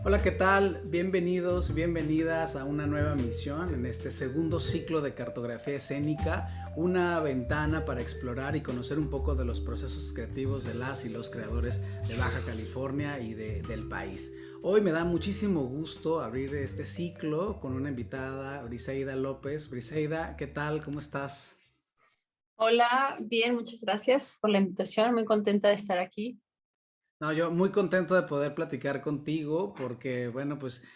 Hola, ¿qué tal? Bienvenidos, bienvenidas a una nueva misión en este segundo ciclo de cartografía escénica, una ventana para explorar y conocer un poco de los procesos creativos de las y los creadores de Baja California y del país. Hoy me da muchísimo gusto abrir este ciclo con una invitada, Briseida López. Briseida, ¿qué tal? ¿Cómo estás? Hola, bien, muchas gracias por la invitación. Muy contenta de estar aquí. No, yo muy contento de poder platicar contigo porque, bueno, pues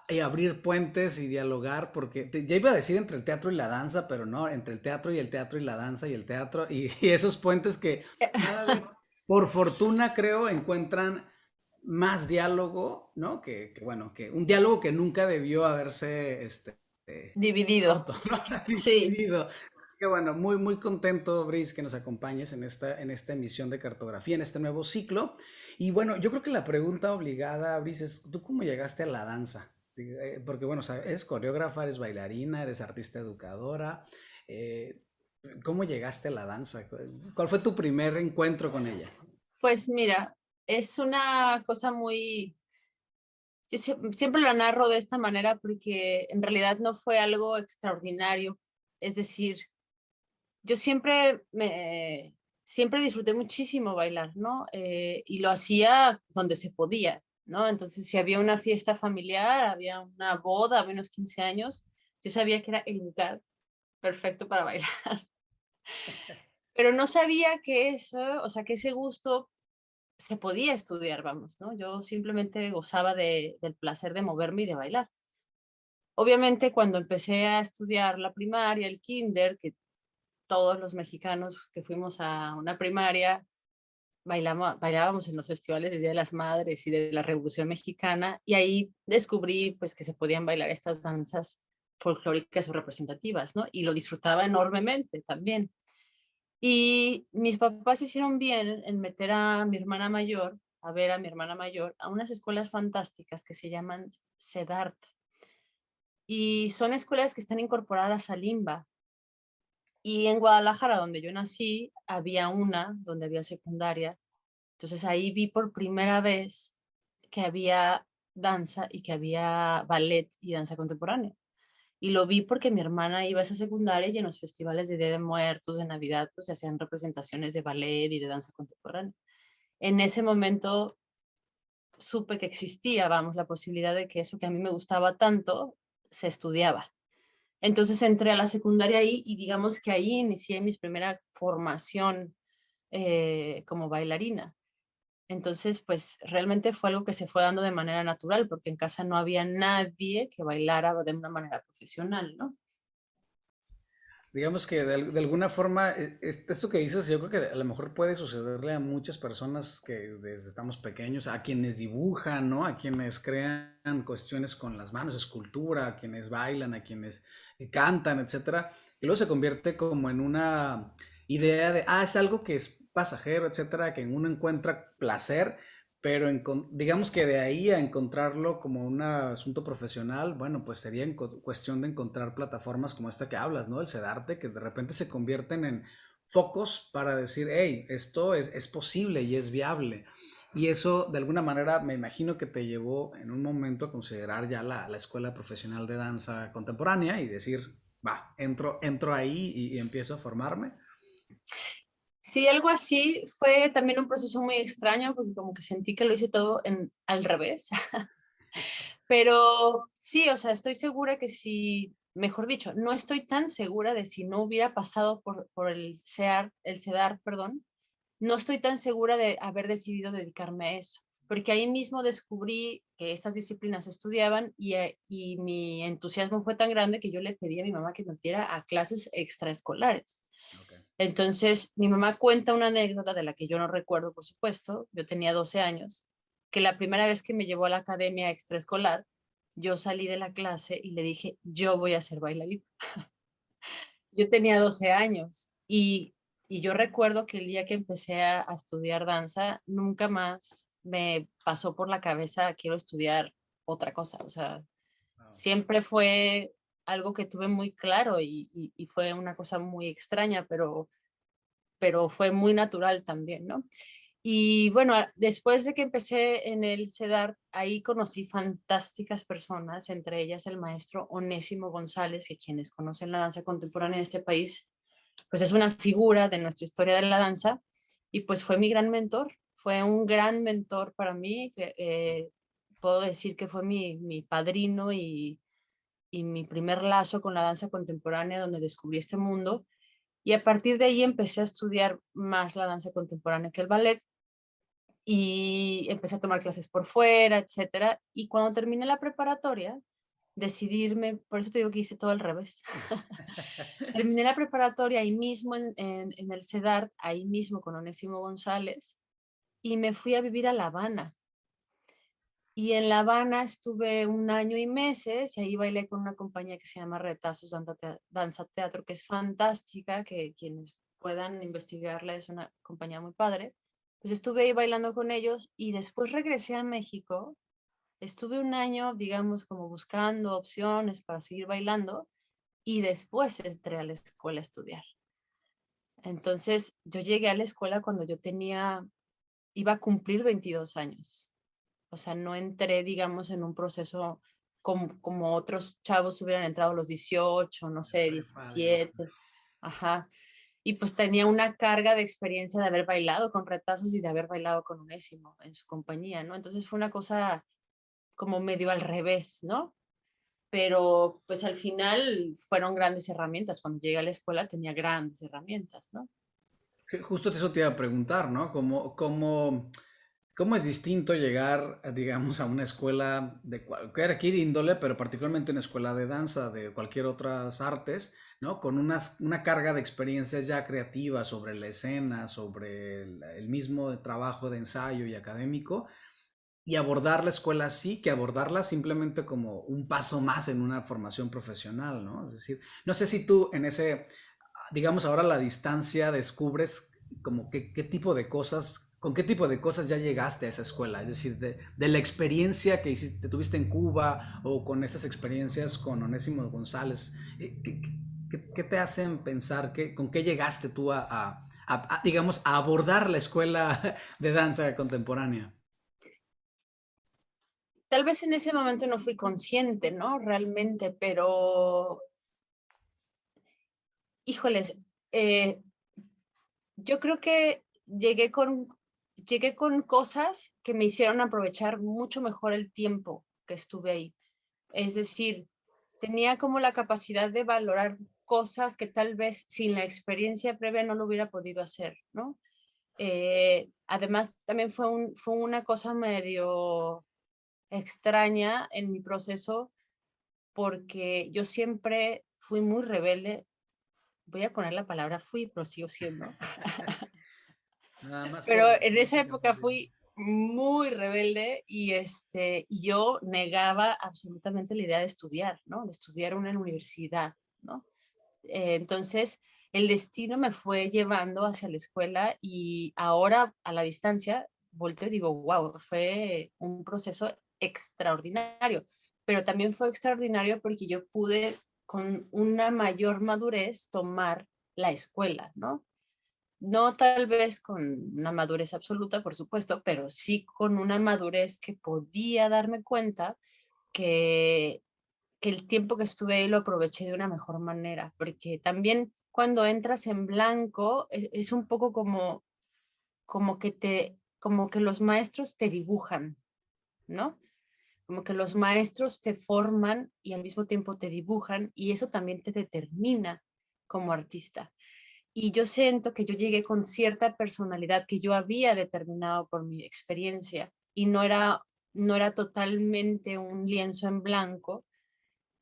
y abrir puentes y dialogar, porque ya iba a decir entre el teatro y la danza, pero no, entre el teatro y el teatro y la danza y el teatro y esos puentes que cada vez, por fortuna, creo, encuentran más diálogo, ¿no? Bueno, que un diálogo que nunca debió haberse, Dividido. roto, ¿no? Sí, Dividido. Que bueno, muy contento, Brice, que nos acompañes en esta emisión de cartografía, en este nuevo ciclo. Y bueno, yo creo que la pregunta obligada, Brice, es, ¿tú cómo llegaste a la danza? Porque bueno, o sea, eres coreógrafa, eres bailarina, eres artista educadora. eh, ¿Cómo llegaste a la danza? ¿Cuál fue tu primer encuentro con ella? pues mira, es una cosa yo siempre lo narro de esta manera porque en realidad no fue algo extraordinario. Es decir, yo siempre disfruté muchísimo bailar, ¿no? Y lo hacía donde se podía, ¿no? Entonces, si había una fiesta familiar, había una boda, había unos 15 años, yo sabía que era el lugar perfecto para bailar. Pero no sabía que eso, o sea, que ese gusto se podía estudiar, vamos, ¿no? Yo simplemente gozaba del placer de moverme y de bailar. Obviamente, cuando empecé a estudiar la primaria, el kinder, que todos los mexicanos que fuimos a una primaria bailábamos en los festivales de Día de las Madres y de la Revolución Mexicana, y ahí descubrí pues que se podían bailar estas danzas folclóricas o representativas, ¿no? Y lo disfrutaba enormemente también. Y mis papás hicieron bien en meter a mi hermana mayor, a ver a mi hermana mayor, a unas escuelas fantásticas que se llaman CEDART. Y son escuelas que están incorporadas a Limba. Y en Guadalajara, donde yo nací, había una donde había secundaria. Entonces ahí vi por primera vez que había danza y que había ballet y danza contemporánea. Y lo vi porque mi hermana iba a esa secundaria y en los festivales de Día de Muertos, de Navidad, pues se hacían representaciones de ballet y de danza contemporánea. En ese momento supe que existía, vamos, la posibilidad de que eso que a mí me gustaba tanto se estudiaba. Entonces entré a la secundaria ahí y digamos que ahí inicié mi primera formación como bailarina. Entonces, pues realmente fue algo que se fue dando de manera natural, porque en casa no había nadie que bailara de una manera profesional, ¿no? Digamos que de alguna forma, esto que dices, yo creo que a lo mejor puede sucederle a muchas personas que desde estamos pequeños, a quienes dibujan, ¿no? A quienes crean cuestiones con las manos, escultura, a quienes bailan, a quienes cantan, etcétera, y luego se convierte como en una idea de, es algo que es pasajero, etcétera, que en uno encuentra placer, pero digamos que de ahí a encontrarlo como un asunto profesional, bueno, pues sería cuestión de encontrar plataformas como esta que hablas, ¿no? El CEDARTE, que de repente se convierten en focos para decir, hey, esto es posible y es viable. Y eso, de alguna manera, me imagino que te llevó en un momento a considerar ya la Escuela Profesional de Danza Contemporánea y decir, va, entro ahí y empiezo a formarme. Sí, algo así. Fue también un proceso muy extraño, porque como que sentí que lo hice todo al revés. Pero sí, o sea, estoy segura que si, mejor dicho, no estoy tan segura de si no hubiera pasado por el CEDAR, perdón, no estoy tan segura de haber decidido dedicarme a eso, porque ahí mismo descubrí que estas disciplinas se estudiaban y mi entusiasmo fue tan grande que yo le pedí a mi mamá que me metiera a clases extraescolares. Okay. Entonces, mi mamá cuenta una anécdota de la que yo no recuerdo, por supuesto, yo tenía 12 años, que la primera vez que me llevó a la academia extraescolar, yo salí de la clase y le dije, yo voy a ser bailarina. Yo tenía 12 años y yo recuerdo que el día que empecé a estudiar danza, nunca más me pasó por la cabeza, quiero estudiar otra cosa. O sea, Wow. siempre fue algo que tuve muy claro y fue una cosa muy extraña, pero fue muy natural también, ¿no? Y bueno, después de que empecé en el CEDART, ahí conocí fantásticas personas, entre ellas el maestro Onésimo González, que quienes conocen la danza contemporánea en este país, pues es una figura de nuestra historia de la danza, y pues fue mi gran mentor, fue un gran mentor para mí, puedo decir que fue mi padrino y mi primer lazo con la danza contemporánea, donde descubrí este mundo, y a partir de ahí empecé a estudiar más la danza contemporánea que el ballet, y empecé a tomar clases por fuera, etcétera. Y cuando terminé la preparatoria, decidirme, por eso te digo que hice todo al revés. Terminé la preparatoria ahí mismo en el CEDART, ahí mismo con Onésimo González, y me fui a vivir a La Habana. Y en La Habana estuve un año y meses, y ahí bailé con una compañía que se llama Retazos Danza Teatro, que es fantástica, que quienes puedan investigarla, es una compañía muy padre. Pues estuve ahí bailando con ellos y después regresé a México. Estuve un año, digamos, como buscando opciones para seguir bailando y después entré a la escuela a estudiar. Entonces, yo llegué a la escuela cuando yo iba a cumplir 22 años. O sea, no entré, digamos, en un proceso como otros chavos hubieran entrado a los 18, no De sé, prepa, digamos. 17. Ajá. Y pues tenía una carga de experiencia de haber bailado con Retazos y de haber bailado con Onésimo en su compañía, ¿no? Entonces fue una cosa como medio al revés, ¿no? Pero pues al final fueron grandes herramientas. Cuando llegué a la escuela tenía grandes herramientas, ¿no? Sí, justo eso te iba a preguntar, ¿no? ¿Cómo es distinto llegar, digamos, a una escuela de cualquier índole, pero particularmente una escuela de danza, de cualquier otras artes, ¿no? Con una carga de experiencias ya creativas sobre la escena, sobre el mismo trabajo de ensayo y académico, y abordar la escuela así, que abordarla simplemente como un paso más en una formación profesional, ¿no? Es decir, no sé si tú en ese, digamos ahora a la distancia, descubres como qué tipo de cosas, con qué tipo de cosas ya llegaste a esa escuela, es decir, de la experiencia que hiciste, tuviste en Cuba o con esas experiencias con Onésimo González, ¿qué te hacen pensar, con qué llegaste tú digamos, a abordar la escuela de danza contemporánea? Tal vez en ese momento no fui consciente, ¿no? Realmente, pero híjoles, eh, yo creo que llegué con cosas que me hicieron aprovechar mucho mejor el tiempo que estuve ahí. Es decir, tenía como la capacidad de valorar cosas que tal vez sin la experiencia previa no lo hubiera podido hacer, ¿no? Además, también fue una cosa medio extraña en mi proceso porque yo siempre fui muy rebelde. Voy a poner la palabra fui, pero sigo siendo. Nada más Pero por en esa política época pública. fui muy rebelde y yo negaba absolutamente la idea de estudiar, ¿no? De estudiar una universidad, ¿no? Entonces, el destino me fue llevando hacia la escuela y ahora a la distancia volteo y digo, wow, fue un proceso extraordinario, pero también fue extraordinario porque yo pude con una mayor madurez tomar la escuela, ¿no? No tal vez con una madurez absoluta, por supuesto, pero sí con una madurez que podía darme cuenta que, que el tiempo que estuve ahí lo aproveché de una mejor manera, porque también cuando entras en blanco es un poco como que los maestros te dibujan, ¿no? Como que los maestros te forman y al mismo tiempo te dibujan y eso también te determina como artista. Y yo siento que yo llegué con cierta personalidad que yo había determinado por mi experiencia y no era totalmente un lienzo en blanco.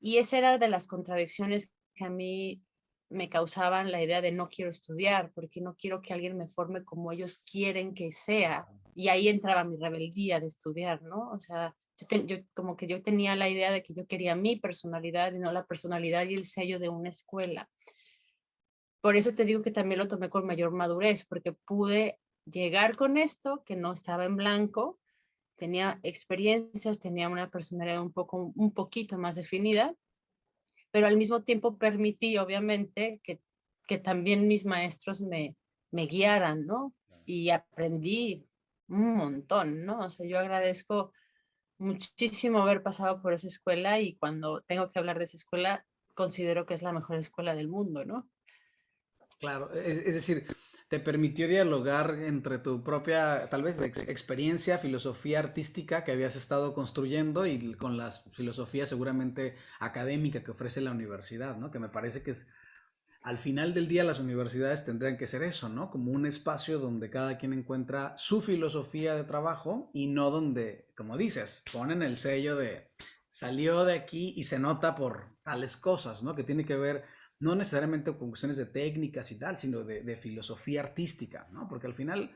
Y esa era de las contradicciones que a mí me causaban la idea de no quiero estudiar, porque no quiero que alguien me forme como ellos quieren que sea. Y ahí entraba mi rebeldía de estudiar, ¿no? O sea, yo como que yo tenía la idea de que yo quería mi personalidad y no la personalidad y el sello de una escuela. Por eso te digo que también lo tomé con mayor madurez, porque pude llegar con esto que no estaba en blanco, tenía experiencias, tenía una personalidad un poquito más definida, pero al mismo tiempo permití, obviamente, que también mis maestros me guiaran, ¿no? Y aprendí. un montón, ¿no? O sea, yo agradezco muchísimo haber pasado por esa escuela y cuando tengo que hablar de esa escuela, considero que es la mejor escuela del mundo, ¿no? Claro, es decir, te permitió dialogar entre tu propia, tal vez, experiencia, filosofía artística que habías estado construyendo y con la filosofía seguramente académica que ofrece la universidad, ¿no? Que me parece que es, al final del día las universidades tendrían que ser eso, ¿no? Como un espacio donde cada quien encuentra su filosofía de trabajo y no donde, como dices, ponen el sello de salió de aquí y se nota por tales cosas, ¿no? Que tiene que ver no necesariamente con cuestiones de técnicas y tal, sino de filosofía artística, ¿no? Porque al final,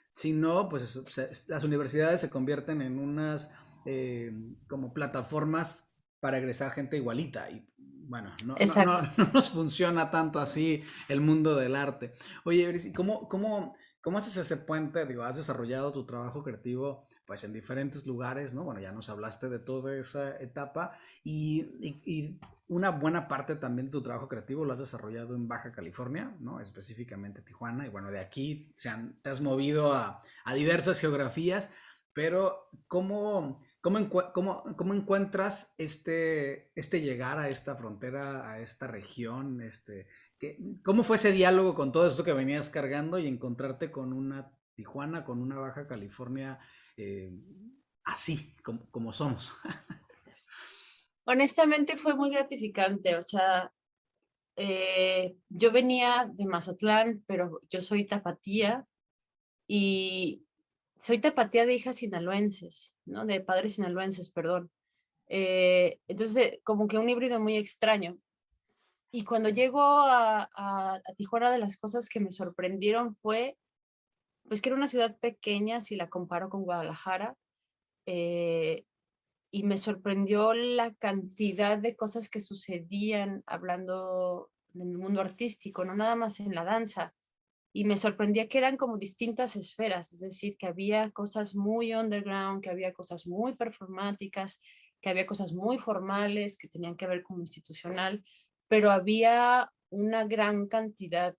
si no, pues las universidades se convierten en unas eh, como plataformas para egresar gente igualita y bueno, Exacto. no nos funciona tanto así el mundo del arte. Oye, Iris, ¿y cómo haces ese puente? Digo, has desarrollado tu trabajo creativo pues en diferentes lugares, ¿no? Bueno, ya nos hablaste de toda esa etapa y una buena parte también de tu trabajo creativo lo has desarrollado en Baja California, ¿no? Específicamente Tijuana, y bueno, de aquí te has movido a diversas geografías, pero ¿cómo encuentras este llegar a esta frontera, a esta región? ¿Cómo fue ese diálogo con todo esto que venías cargando y encontrarte con una Tijuana, con una Baja California eh, así como somos? Honestamente fue muy gratificante, o sea, yo venía de Mazatlán, pero yo soy tapatía y soy tapatía de hijas sinaloenses, ¿no? De padres sinaloenses, perdón. Entonces, como que un híbrido muy extraño. Y cuando llego a Tijuana, de las cosas que me sorprendieron fue, pues que era una ciudad pequeña si la comparo con Guadalajara, eh, y me sorprendió la cantidad de cosas que sucedían hablando del mundo artístico, no nada más en la danza. Y me sorprendía que eran como distintas esferas, es decir, que había cosas muy underground, que había cosas muy performáticas, que había cosas muy formales que tenían que ver con lo institucional, pero había una gran cantidad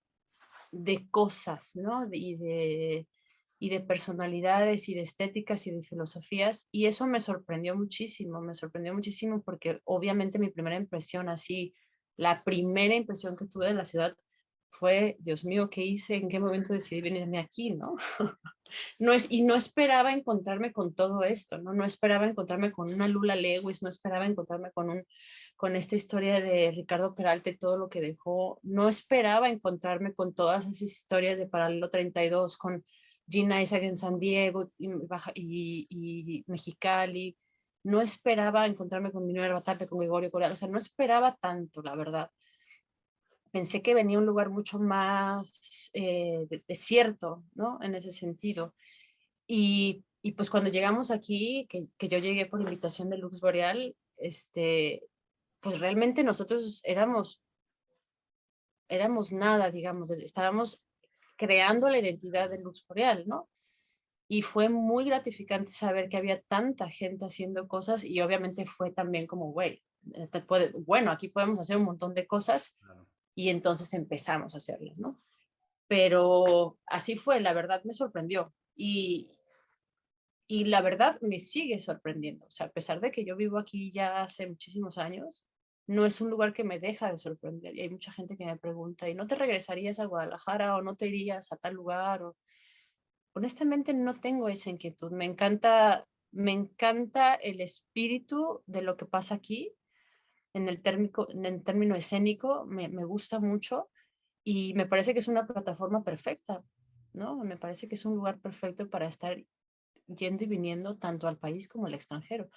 de cosas, ¿no? Y de personalidades y de estéticas y de filosofías. Y eso me sorprendió muchísimo porque obviamente mi primera impresión así, la primera impresión que tuve de la ciudad fue, Dios mío, ¿qué hice? ¿En qué momento decidí venirme aquí, no? Y no esperaba encontrarme con todo esto, ¿no? No esperaba encontrarme con una Lula Lewis, no esperaba encontrarme con esta historia de Ricardo Peralta y todo lo que dejó, no esperaba encontrarme con todas esas historias de Paralelo 32, con Gina Isaac en San Diego y Mexicali, no esperaba encontrarme con Minerva Batarte, con Gregorio Coral, o sea, no esperaba tanto, la verdad. Pensé que venía un lugar mucho más desierto, ¿no? En ese sentido. Y pues cuando llegamos aquí, que yo llegué por invitación de Lux Boreal, pues realmente nosotros éramos nada, digamos, estábamos creando la identidad de Lux Boreal, ¿no? Y fue muy gratificante saber que había tanta gente haciendo cosas y obviamente fue también como, güey, bueno, aquí podemos hacer un montón de cosas Claro. y entonces empezamos a hacerlas, ¿no? Pero así fue, la verdad me sorprendió. Y la verdad me sigue sorprendiendo. O sea, a pesar de que yo vivo aquí ya hace muchísimos años, no es un lugar que me deja de sorprender. Y hay mucha gente que me pregunta, ¿y no te regresarías a Guadalajara o no te irías a tal lugar? Honestamente no tengo esa inquietud. Me encanta el espíritu de lo que pasa aquí en el término escénico. Me gusta mucho y me parece que es una plataforma perfecta, ¿no? Me parece que es un lugar perfecto para estar yendo y viniendo tanto al país como al extranjero.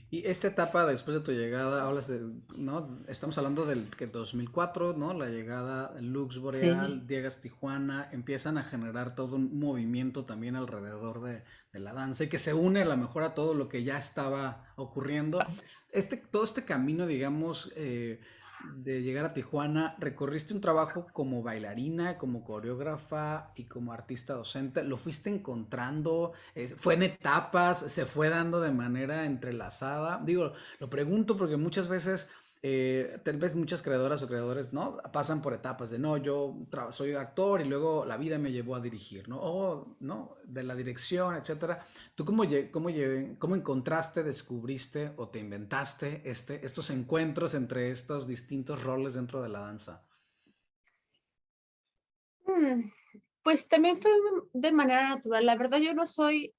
Y esta etapa después de tu llegada, hablas de, ¿no? Estamos hablando del que 2004, ¿no? La llegada Lux Sí. Boreal, Diegas Tijuana, empiezan a generar todo un movimiento también alrededor de la danza y que se une a lo mejor a todo lo que ya estaba ocurriendo. Todo este camino, digamos, de llegar a Tijuana, recorriste un trabajo como bailarina, como coreógrafa y como artista docente. ¿Lo fuiste encontrando? ¿Fue en etapas? ¿Se fue dando de manera entrelazada? Digo, lo pregunto porque muchas veces tal vez muchas creadoras o creadores, ¿no? Pasan por etapas de, no, yo soy actor y luego la vida me llevó a dirigir, ¿no? O, ¿no? De la dirección, etcétera. ¿Tú cómo encontraste, descubriste o te inventaste estos encuentros entre estos distintos roles dentro de la danza? Mm, Pues también fue de manera natural. La verdad, yo no soy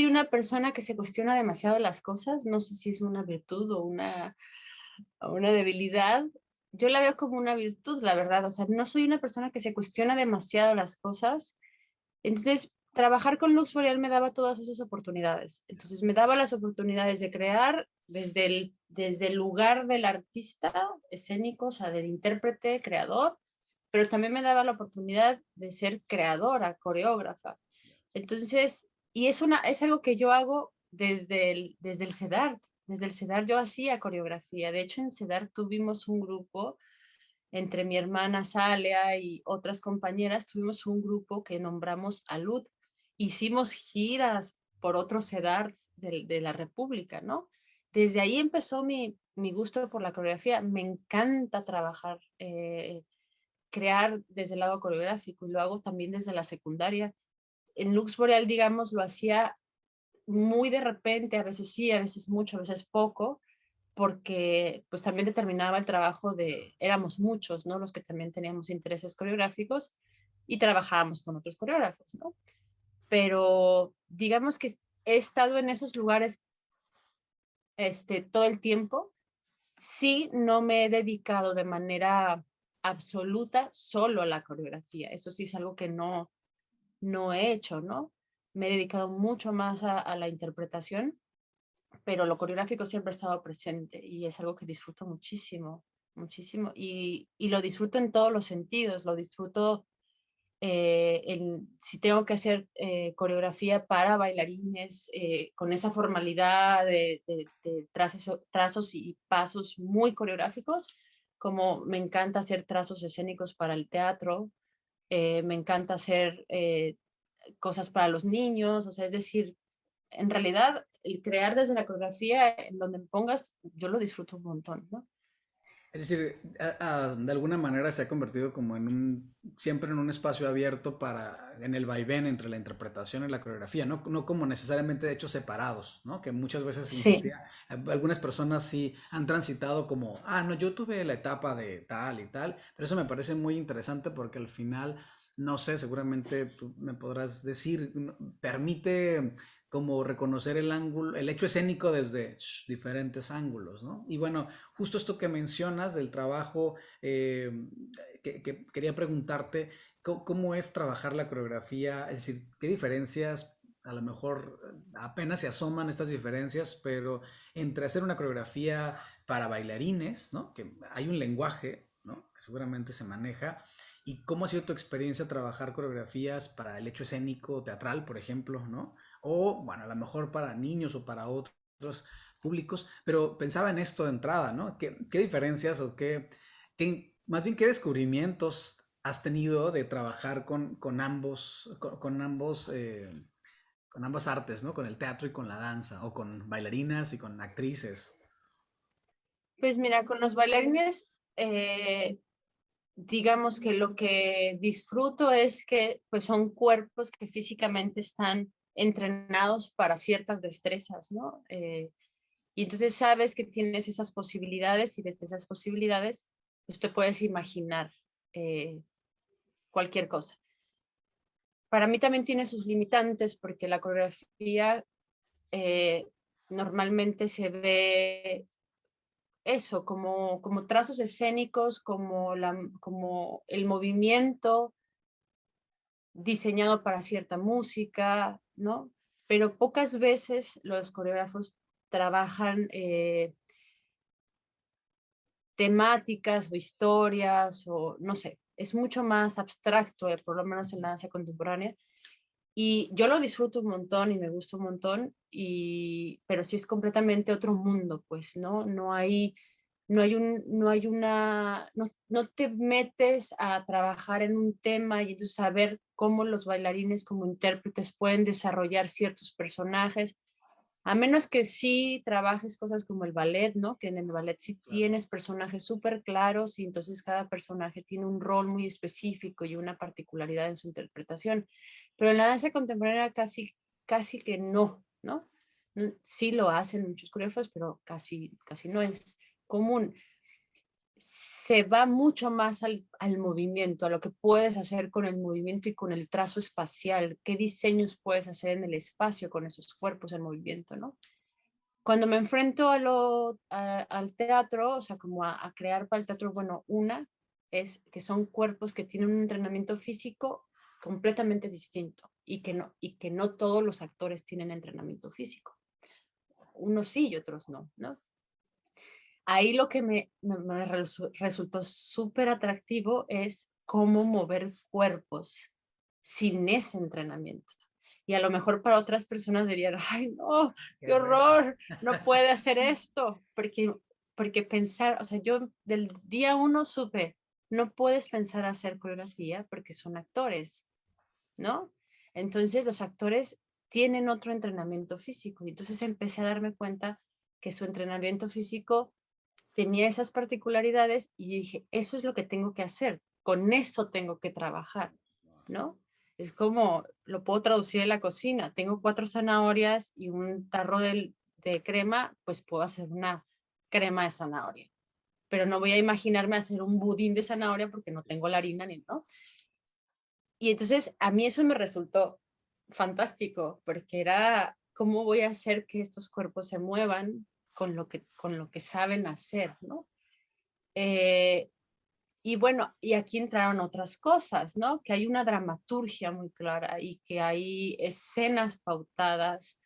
una persona que se cuestiona demasiado las cosas. No sé si es una virtud o una debilidad. Yo la veo como una virtud, la verdad. O sea, no soy una persona que se cuestiona demasiado las cosas. Entonces, trabajar con Lux Boreal me daba todas esas oportunidades. Entonces, me daba las oportunidades de crear desde el lugar del artista escénico, o sea, del intérprete, creador, pero también me daba la oportunidad de ser creadora, coreógrafa. Entonces, es algo que yo hago desde el CEDART. Desde el CEDAR yo hacía coreografía. De hecho, en CEDAR tuvimos un grupo entre mi hermana Salia y otras compañeras, tuvimos un grupo que nombramos Alud. Hicimos giras por otros CEDARs de la República, ¿no? Desde ahí empezó mi gusto por la coreografía. Me encanta trabajar, crear desde el lado coreográfico y lo hago también desde la secundaria. En Lux Boreal, digamos, lo hacía muy de repente, a veces sí, a veces mucho, a veces poco, porque pues también determinaba el trabajo éramos muchos, ¿no? Los que también teníamos intereses coreográficos y trabajábamos con otros coreógrafos, ¿no? Pero digamos que he estado en esos lugares todo el tiempo. Sí, no me he dedicado de manera absoluta solo a la coreografía. Eso sí es algo que no he hecho, ¿no? Me he dedicado mucho más a la interpretación, pero lo coreográfico siempre ha estado presente y es algo que disfruto muchísimo, muchísimo. Y lo disfruto en todos los sentidos, lo disfruto si tengo que hacer coreografía para bailarines con esa formalidad de trazos y pasos muy coreográficos, como me encanta hacer trazos escénicos para el teatro, me encanta hacer cosas para los niños, o sea, es decir, en realidad el crear desde la coreografía, en donde me pongas, yo lo disfruto un montón, ¿no? Es decir, de alguna manera se ha convertido como siempre en un espacio abierto en el vaivén entre la interpretación y la coreografía, no como necesariamente hechos separados, ¿no? Que muchas veces, Sí, algunas personas sí han transitado como, no, yo tuve la etapa de tal y tal, pero eso me parece muy interesante porque al final, no sé, seguramente tú me podrás decir, permite como reconocer el ángulo, el hecho escénico desde diferentes ángulos, ¿no? Y bueno, justo esto que mencionas del trabajo, que quería preguntarte, ¿cómo es trabajar la coreografía? Es decir, ¿qué diferencias, a lo mejor apenas se asoman estas diferencias, pero entre hacer una coreografía para bailarines, ¿no? Que hay un lenguaje, ¿no? Que seguramente se maneja. ¿Y cómo ha sido tu experiencia trabajar coreografías para el hecho escénico teatral, por ejemplo, ¿no? O, bueno, a lo mejor para niños o para otros públicos, pero pensaba en esto de entrada, ¿no? ¿Qué diferencias o más bien qué descubrimientos has tenido de trabajar con ambos artes, ¿no? Con el teatro y con la danza, o con bailarinas y con actrices. pues mira, con los bailarines, digamos que lo que disfruto es que pues son cuerpos que físicamente están entrenados para ciertas destrezas, ¿no? Y entonces sabes que tienes esas posibilidades y desde esas posibilidades pues te puedes imaginar eh, cualquier cosa. Para mí también tiene sus limitantes porque la coreografía eh, normalmente se ve eso, como trazos escénicos, como el movimiento diseñado para cierta música, ¿no? Pero pocas veces los coreógrafos trabajan temáticas o historias o no sé, es mucho más abstracto, por lo menos en la danza contemporánea. Y yo lo disfruto un montón y me gusta un montón, pero sí es completamente otro mundo, pues, ¿no? No te metes a trabajar en un tema y entonces saber cómo los bailarines como intérpretes pueden desarrollar ciertos personajes. A menos que sí trabajes cosas como el ballet, ¿no? Que en el ballet sí Claro. tienes personajes súper claros y entonces cada personaje tiene un rol muy específico y una particularidad en su interpretación. Pero en la danza contemporánea casi que no, ¿no? Sí lo hacen muchos coreógrafos, pero casi no es común. Se va mucho más al movimiento, a lo que puedes hacer con el movimiento y con el trazo espacial, qué diseños puedes hacer en el espacio con esos cuerpos en movimiento, ¿no? Cuando me enfrento al teatro, o sea, como a crear para el teatro, bueno, una es que son cuerpos que tienen un entrenamiento físico completamente distinto y que no todos los actores tienen entrenamiento físico. Unos sí y otros no, ¿no? Ahí lo que me resultó súper atractivo es cómo mover cuerpos sin ese entrenamiento. Y a lo mejor para otras personas dirían, ay, no, Qué qué reto. horror, no puede hacer esto, porque pensar, o sea, yo del día uno supe, no puedes pensar hacer coreografía porque son actores, ¿no? Entonces los actores tienen otro entrenamiento físico. Y entonces empecé a darme cuenta que su entrenamiento físico tenía esas particularidades y dije, eso es lo que tengo que hacer, con eso tengo que trabajar, ¿no? Es como, lo puedo traducir en la cocina, tengo 4 zanahorias y un tarro de crema, pues puedo hacer una crema de zanahoria, pero no voy a imaginarme hacer un budín de zanahoria porque no tengo la harina ni, ¿no? Y entonces a mí eso me resultó fantástico, porque era cómo voy a hacer que estos cuerpos se muevan con lo que saben hacer, ¿no? Eh, y bueno, y aquí entraron otras cosas, ¿no? Que hay una dramaturgia muy clara y que hay escenas pautadas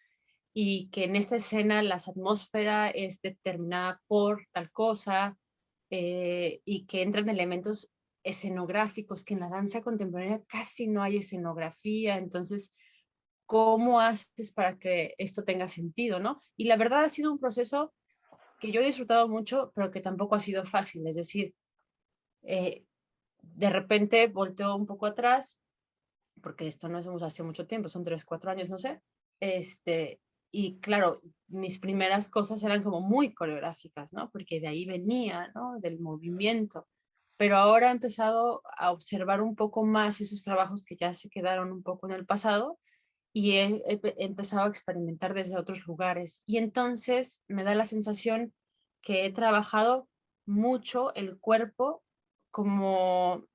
y que en esta escena la atmósfera es determinada por tal cosa y que entran elementos escenográficos, que en la danza contemporánea casi no hay escenografía, entonces, ¿cómo haces para que esto tenga sentido, no? Y la verdad ha sido un proceso que yo he disfrutado mucho, pero que tampoco ha sido fácil, es decir, eh, de repente volteo un poco atrás, porque esto no es hace mucho tiempo, son 3, 4 años, no sé, este, y claro, mis primeras cosas eran como muy coreográficas, ¿no? Porque de ahí venía, ¿no? Del movimiento. Pero ahora he empezado a observar un poco más esos trabajos que ya se quedaron un poco en el pasado y he empezado a experimentar desde otros lugares. Y entonces me da la sensación que he trabajado mucho el cuerpo como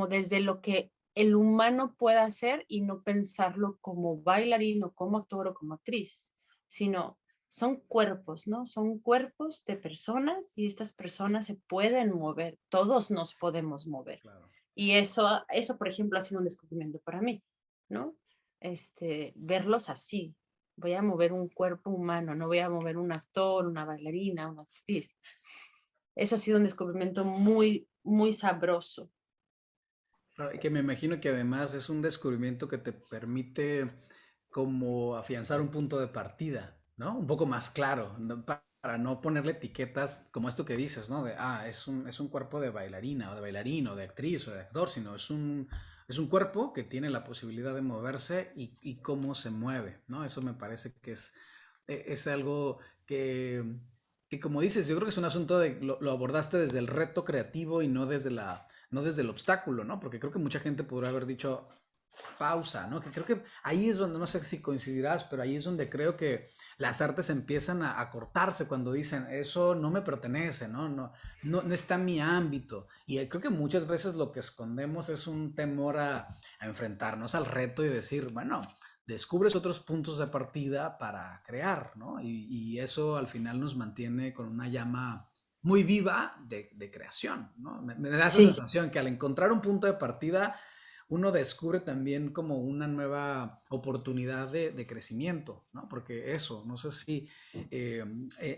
desde lo que el humano puede hacer y no pensarlo como bailarín o como actor o como actriz, sino son cuerpos, ¿no? Son cuerpos de personas y estas personas se pueden mover, todos nos podemos mover. Claro. Y eso, por ejemplo, ha sido un descubrimiento para mí, ¿no? Verlos así. Voy a mover un cuerpo humano, no voy a mover un actor, una bailarina, una actriz. Eso ha sido un descubrimiento muy, muy sabroso. Claro, y que me imagino que además es un descubrimiento que te permite como afianzar un punto de partida, ¿no? Un poco más claro, ¿no? Para no ponerle etiquetas como esto que dices, ¿no? De, es un cuerpo de bailarina o de bailarín o de actriz o de actor, sino es un cuerpo que tiene la posibilidad de moverse y cómo se mueve, ¿no? Eso me parece que es algo que, como dices, yo creo que es un asunto de, lo abordaste desde el reto creativo y no desde el obstáculo, ¿no? Porque creo que mucha gente podría haber dicho pausa, ¿no? Que creo que ahí es donde, no sé si coincidirás, pero ahí es donde creo que las artes empiezan a cortarse cuando dicen, eso no me pertenece, ¿no? No está en mi ámbito. Y creo que muchas veces lo que escondemos es un temor a enfrentarnos al reto y decir, bueno, descubres otros puntos de partida para crear, ¿no? Y eso al final nos mantiene con una llama muy viva de creación, ¿no? Me da esa Sí, sensación que al encontrar un punto de partida, uno descubre también como una nueva oportunidad de crecimiento, ¿no? Porque eso, no sé si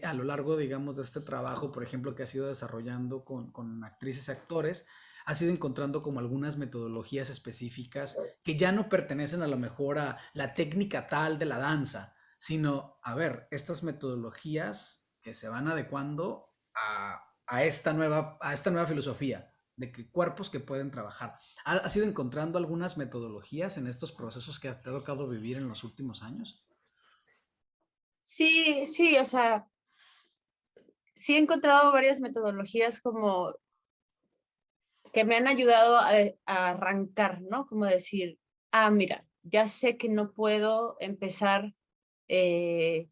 a lo largo, digamos, de este trabajo, por ejemplo, que has ido desarrollando con actrices y actores, has ido encontrando como algunas metodologías específicas que ya no pertenecen a lo mejor a la técnica tal de la danza, sino, a ver, estas metodologías que se van adecuando a esta nueva filosofía de que cuerpos que pueden trabajar. ¿Has ido encontrando algunas metodologías en estos procesos que te ha tocado vivir en los últimos años? Sí, sí, o sea, sí he encontrado varias metodologías como que me han ayudado a arrancar, ¿no? Como decir, ah, mira, ya sé que no puedo empezar eh,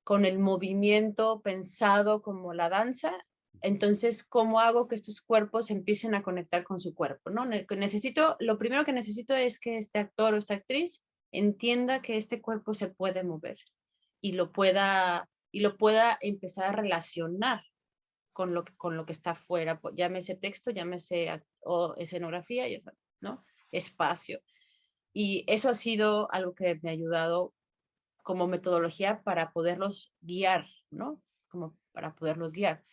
con el movimiento pensado como la danza, entonces, ¿cómo hago que estos cuerpos empiecen a conectar con su cuerpo, ¿no? Lo primero que necesito es que este actor o esta actriz entienda que este cuerpo se puede mover y lo pueda empezar a relacionar con lo que está afuera, llámese texto, llámese o escenografía, ¿no? Espacio. Y eso ha sido algo que me ha ayudado como metodología para poderlos guiar, ¿no? Como para poderlos guiar.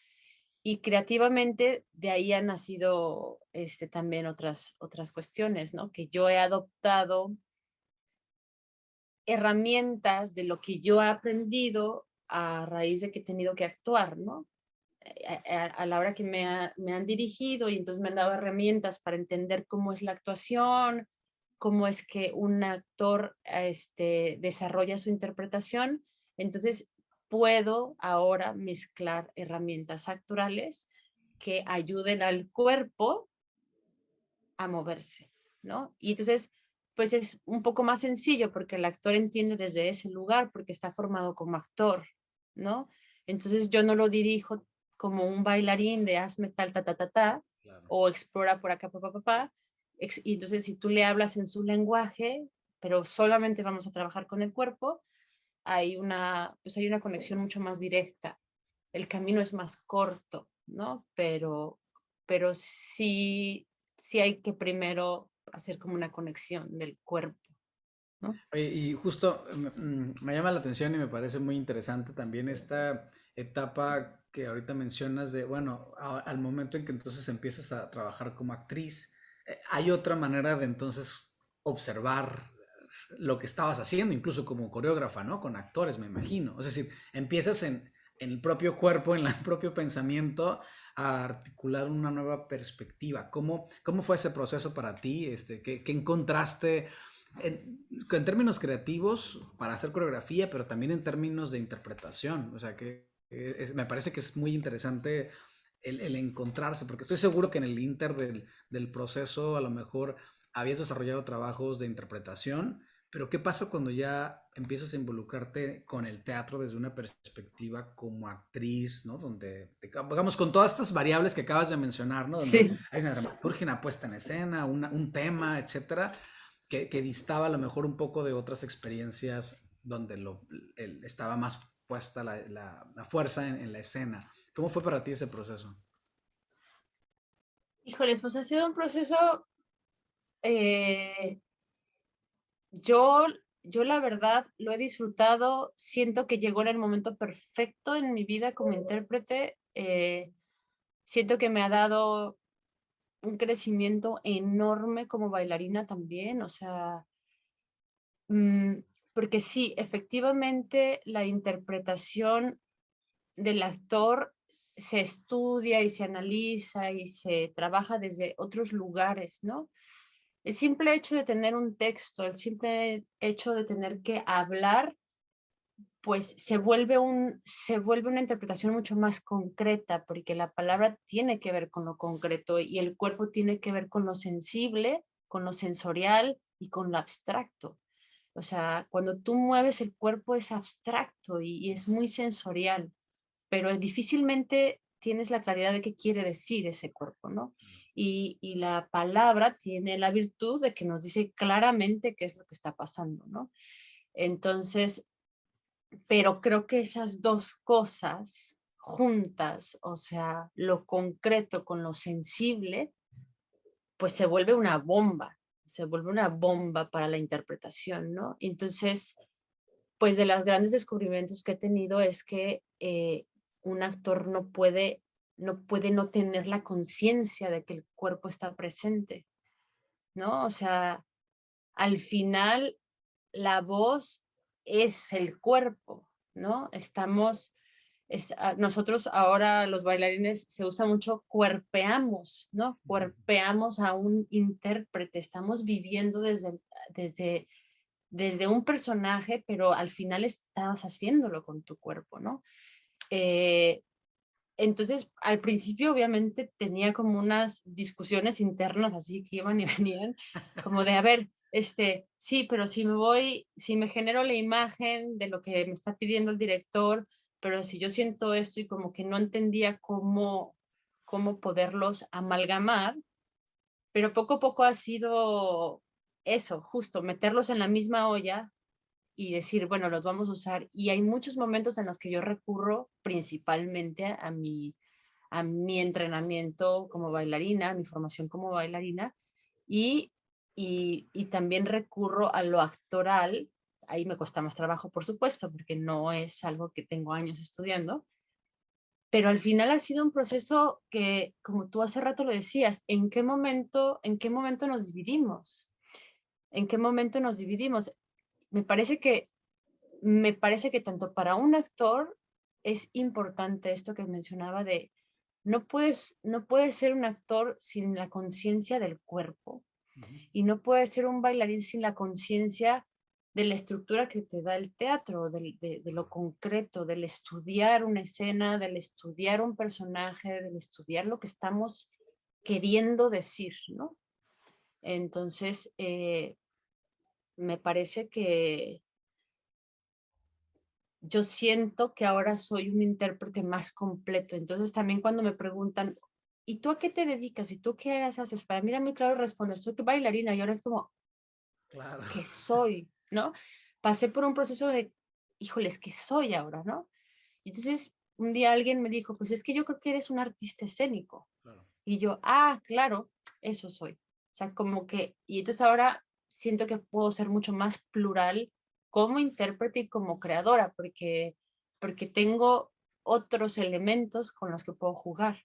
Y creativamente de ahí han nacido también otras cuestiones, ¿no? Que yo he adoptado herramientas de lo que yo he aprendido a raíz de que he tenido que actuar, ¿no? A la hora que me han dirigido y entonces me han dado herramientas para entender cómo es la actuación, cómo es que un actor desarrolla su interpretación. Entonces puedo ahora mezclar herramientas actorales que ayuden al cuerpo a moverse, ¿no? Y entonces, pues es un poco más sencillo porque el actor entiende desde ese lugar porque está formado como actor, ¿no? Entonces yo no lo dirijo como un bailarín de hazme tal, ta, ta, ta, ta, Claro. o explora por acá, papá, papá. Y entonces si tú le hablas en su lenguaje, pero solamente vamos a trabajar con el cuerpo, pues hay una conexión mucho más directa. El camino es más corto, ¿no? Pero sí hay que primero hacer como una conexión del cuerpo, ¿no? Oye, y justo me llama la atención y me parece muy interesante también esta etapa que ahorita mencionas de, bueno, al momento en que entonces empiezas a trabajar como actriz, hay otra manera de entonces observar lo que estabas haciendo, incluso como coreógrafa, ¿no? Con actores, me imagino. Es decir, empiezas en el propio cuerpo, en el propio pensamiento, a articular una nueva perspectiva. ¿Cómo fue ese proceso para ti? ¿Qué encontraste? En términos creativos para hacer coreografía, pero también en términos de interpretación. O sea que me parece que es muy interesante el encontrarse, porque estoy seguro que en el inter del proceso a lo mejor habías desarrollado trabajos de interpretación, pero ¿qué pasa cuando ya empiezas a involucrarte con el teatro desde una perspectiva como actriz, ¿no? Donde, digamos, con todas estas variables que acabas de mencionar, ¿no? Donde Sí. hay una dramaturgia, una puesta en escena, un tema, etcétera, que distaba a lo mejor un poco de otras experiencias donde estaba más puesta la fuerza en la escena. ¿Cómo fue para ti ese proceso? Híjoles, pues ha sido un proceso, eh, yo, yo la verdad lo he disfrutado, siento que llegó en el momento perfecto en mi vida como intérprete, siento que me ha dado un crecimiento enorme como bailarina también, o sea, mm, porque sí, efectivamente la interpretación del actor se estudia y se analiza y se trabaja desde otros lugares, ¿no? El simple hecho de tener un texto, el simple hecho de tener que hablar, pues se vuelve una interpretación mucho más concreta, porque la palabra tiene que ver con lo concreto y el cuerpo tiene que ver con lo sensible, con lo sensorial y con lo abstracto. O sea, cuando tú mueves el cuerpo es abstracto y es muy sensorial, pero difícilmente tienes la claridad de qué quiere decir ese cuerpo, ¿no? Y la palabra tiene la virtud de que nos dice claramente qué es lo que está pasando, ¿no? Entonces, pero creo que esas dos cosas juntas, o sea, lo concreto con lo sensible, pues se vuelve una bomba para la interpretación, ¿no? Entonces, pues de los grandes descubrimientos que he tenido es que un actor no puede no tener la conciencia de que el cuerpo está presente, ¿no? O sea, al final la voz es el cuerpo, ¿no? Nosotros ahora los bailarines se usa mucho cuerpeamos, ¿no? Cuerpeamos a un intérprete, estamos viviendo desde desde un personaje, pero al final estabas haciéndolo con tu cuerpo, ¿no? Eh, entonces, al principio obviamente tenía como unas discusiones internas así que iban y venían, como de, a ver, sí, pero si me voy, si me genero la imagen de lo que me está pidiendo el director, pero si yo siento esto y como que no entendía cómo poderlos amalgamar, pero poco a poco ha sido eso, justo, meterlos en la misma olla y decir, bueno, los vamos a usar. Y hay muchos momentos en los que yo recurro principalmente a mi entrenamiento como bailarina, a mi formación como bailarina, y, y también recurro a lo actoral. Ahí me cuesta más trabajo, por supuesto, porque no es algo que tengo años estudiando, pero al final ha sido un proceso que, como tú hace rato lo decías, en qué momento nos dividimos? ¿En qué momento nos dividimos? Me parece que, me parece que tanto para un actor es importante esto que mencionaba de no puedes ser un actor sin la conciencia del cuerpo Ujú. y no puedes ser un bailarín sin la conciencia de la estructura que te da el teatro, de lo concreto, del estudiar una escena, del estudiar un personaje, del estudiar lo que estamos queriendo decir, ¿no? Entonces, me parece que yo siento que ahora soy un intérprete más completo. Entonces, también cuando me preguntan, ¿y tú a qué te dedicas? ¿Y tú qué haces? Para mí era muy claro responder, soy bailarina y ahora es como, Claro. ¿qué soy? ¿No? Pasé por un proceso de, híjoles, ¿qué soy ahora? ¿No? Y entonces, un día alguien me dijo, pues es que yo creo que eres un artista escénico. Claro. Y yo, ah, claro, eso soy. O sea, como que, y entonces ahora siento que puedo ser mucho más plural como intérprete y como creadora, porque tengo otros elementos con los que puedo jugar.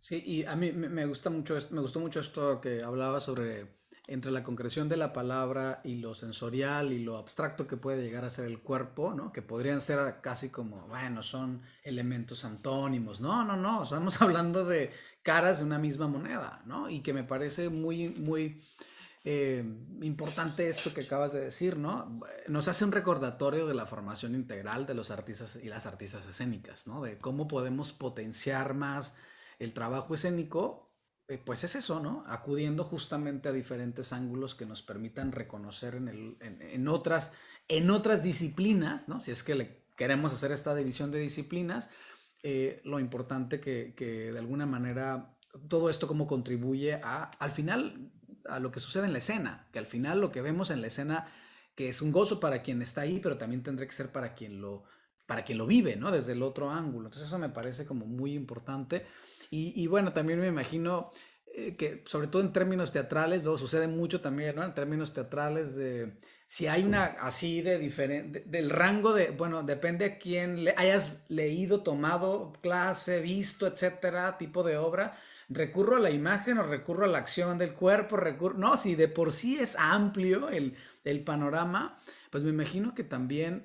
Sí, y a mí me gusta mucho, me gustó mucho esto que hablaba sobre entre la concreción de la palabra y lo sensorial y lo abstracto que puede llegar a ser el cuerpo, ¿no? Que podrían ser casi como, bueno, son elementos antónimos. No, no, no, estamos hablando de caras de una misma moneda, ¿no? Y que me parece muy, muy eh, importante esto que acabas de decir, ¿no? Nos hace un recordatorio de la formación integral de los artistas y las artistas escénicas, ¿no? De cómo podemos potenciar más el trabajo escénico, pues es eso, ¿no? Acudiendo justamente a diferentes ángulos que nos permitan reconocer en otras disciplinas, ¿no? Si es que le queremos hacer esta división de disciplinas, lo importante que de alguna manera todo esto como contribuye al final a lo que sucede en la escena, que al final lo que vemos en la escena, que es un gozo para quien está ahí, pero también tendrá que ser para quien lo vive, ¿no? Desde el otro ángulo. Entonces eso me parece como muy importante. Y bueno, también me imagino que sobre todo en términos teatrales, luego sucede mucho también, ¿no? En términos teatrales de si hay una así de diferente, del rango de, bueno, depende a quién hayas leído, tomado clase, visto, etcétera, tipo de obra, recurro a la imagen o recurro a la acción del cuerpo, no, si de por sí es amplio el panorama, pues me imagino que también,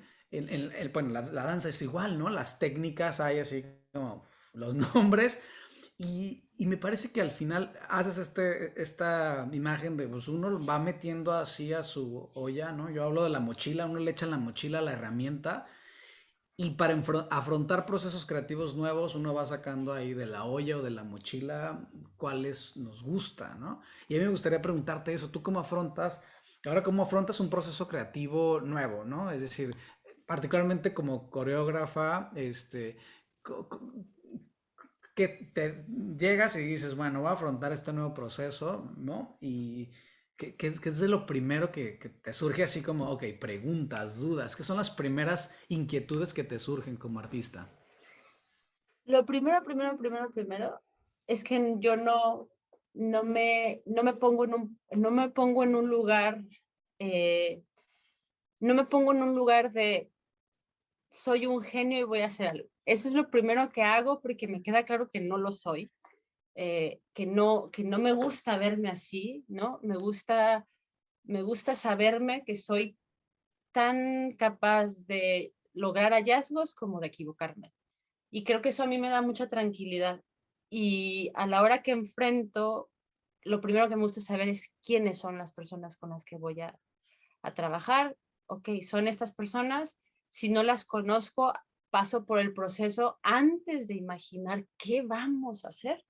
bueno, la danza es igual, ¿no? Las técnicas hay así como los nombres y me parece que al final haces esta imagen de, pues uno va metiendo así a su olla, ¿no? Yo hablo de la mochila, uno le echa en la mochila la herramienta y para afrontar procesos creativos nuevos, uno va sacando ahí de la olla o de la mochila cuáles nos gusta, ¿no? Y a mí me gustaría preguntarte eso, ¿tú cómo afrontas un proceso creativo nuevo, ¿no? Es decir, particularmente como coreógrafa, que te llegas y dices, bueno, voy a afrontar este nuevo proceso, ¿no? Y qué es de lo primero que te surge así como, ok, preguntas, dudas, ¿qué son las primeras inquietudes que te surgen como artista? Lo primero es que yo no me pongo no me pongo en un lugar, eh, no me pongo en un lugar de soy un genio y voy a hacer algo. Eso es lo primero que hago porque me queda claro que no lo soy, que no me gusta verme así, ¿no? Me gusta saberme que soy tan capaz de lograr hallazgos como de equivocarme. Y creo que eso a mí me da mucha tranquilidad. Y a la hora que enfrento, lo primero que me gusta saber es quiénes son las personas con las que a trabajar. Ok, son estas personas, si no las conozco, paso por el proceso antes de imaginar qué vamos a hacer.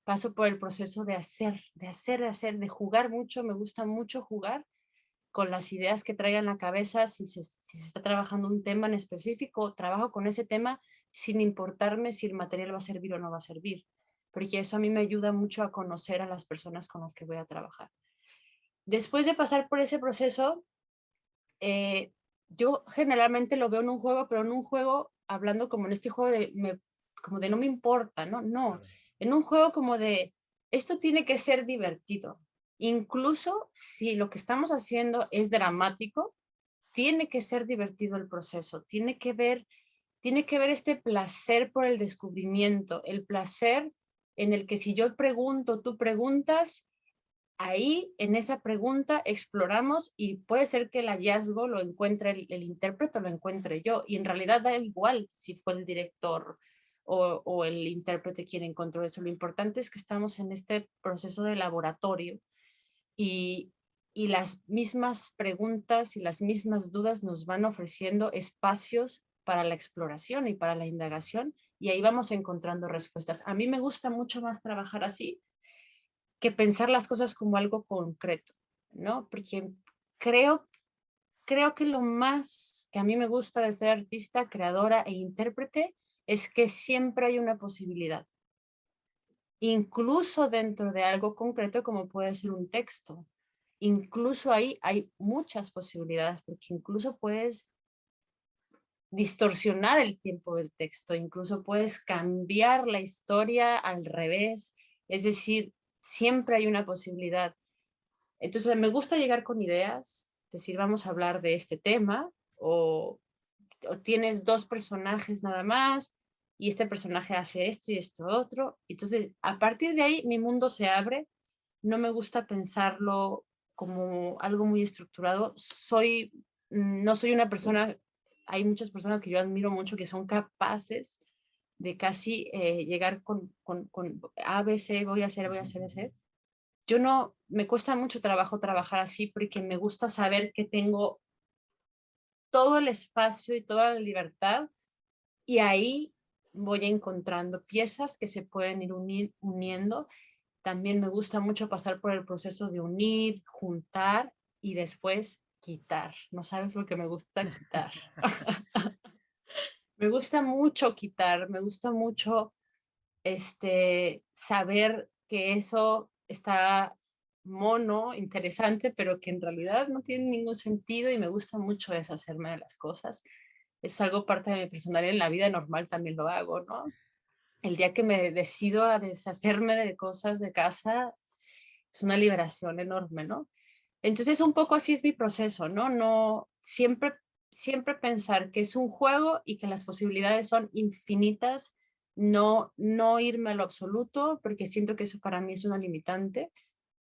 Paso por el proceso de hacer, de jugar mucho. Me gusta mucho jugar con las ideas que traigan la cabeza. Si se está trabajando un tema en específico, trabajo con ese tema sin importarme si el material va a servir o no va a servir, porque eso a mí me ayuda mucho a conocer a las personas con las que voy a trabajar. Después de pasar por ese proceso, yo generalmente lo veo en un juego, pero en un juego, hablando como en este juego como de no me importa, ¿no? No, Claro. en un juego como de, esto tiene que ser divertido. Incluso si lo que estamos haciendo es dramático, tiene que ser divertido el proceso, tiene que ver este placer por el descubrimiento, el placer en el que si yo pregunto, tú preguntas, ahí en esa pregunta exploramos y puede ser que el hallazgo lo encuentre el intérprete o lo encuentre yo. Y en realidad da igual si fue el director o el intérprete quien encontró eso. Lo importante es que estamos en este proceso de laboratorio y, y las mismas preguntas y las mismas dudas nos van ofreciendo espacios para la exploración y para la indagación, y ahí vamos encontrando respuestas. A mí me gusta mucho más trabajar así que pensar las cosas como algo concreto, ¿no? Porque creo, creo que lo más que a mí me gusta de ser artista, creadora e intérprete es que siempre hay una posibilidad, incluso dentro de algo concreto como puede ser un texto. Incluso ahí hay muchas posibilidades, porque incluso puedes distorsionar el tiempo del texto, incluso puedes cambiar la historia al revés, es decir, siempre hay una posibilidad. Entonces, me gusta llegar con ideas, decir, vamos a hablar de este tema, o tienes dos personajes nada más, y este personaje hace esto y esto otro. Entonces, a partir de ahí, mi mundo se abre. No me gusta pensarlo como algo muy estructurado. No soy una persona, hay muchas personas que yo admiro mucho que son capaces de casi llegar con ABC, voy a hacer. Yo no, me cuesta mucho trabajo trabajar así porque me gusta saber que tengo todo el espacio y toda la libertad, y ahí voy encontrando piezas que se pueden ir uniendo. También me gusta mucho pasar por el proceso de unir, juntar y después quitar. No sabes lo que me gusta quitar. Me gusta mucho quitar, me gusta mucho saber que eso está mono, interesante, pero que en realidad no tiene ningún sentido, y me gusta mucho deshacerme de las cosas. Es algo parte de mi personalidad, en la vida normal también lo hago, ¿no? El día que me decido a deshacerme de cosas de casa, es una liberación enorme, ¿no? Entonces, un poco así es mi proceso, ¿no? No, siempre pensar que es un juego y que las posibilidades son infinitas, no irme a lo absoluto, porque siento que eso para mí es una limitante.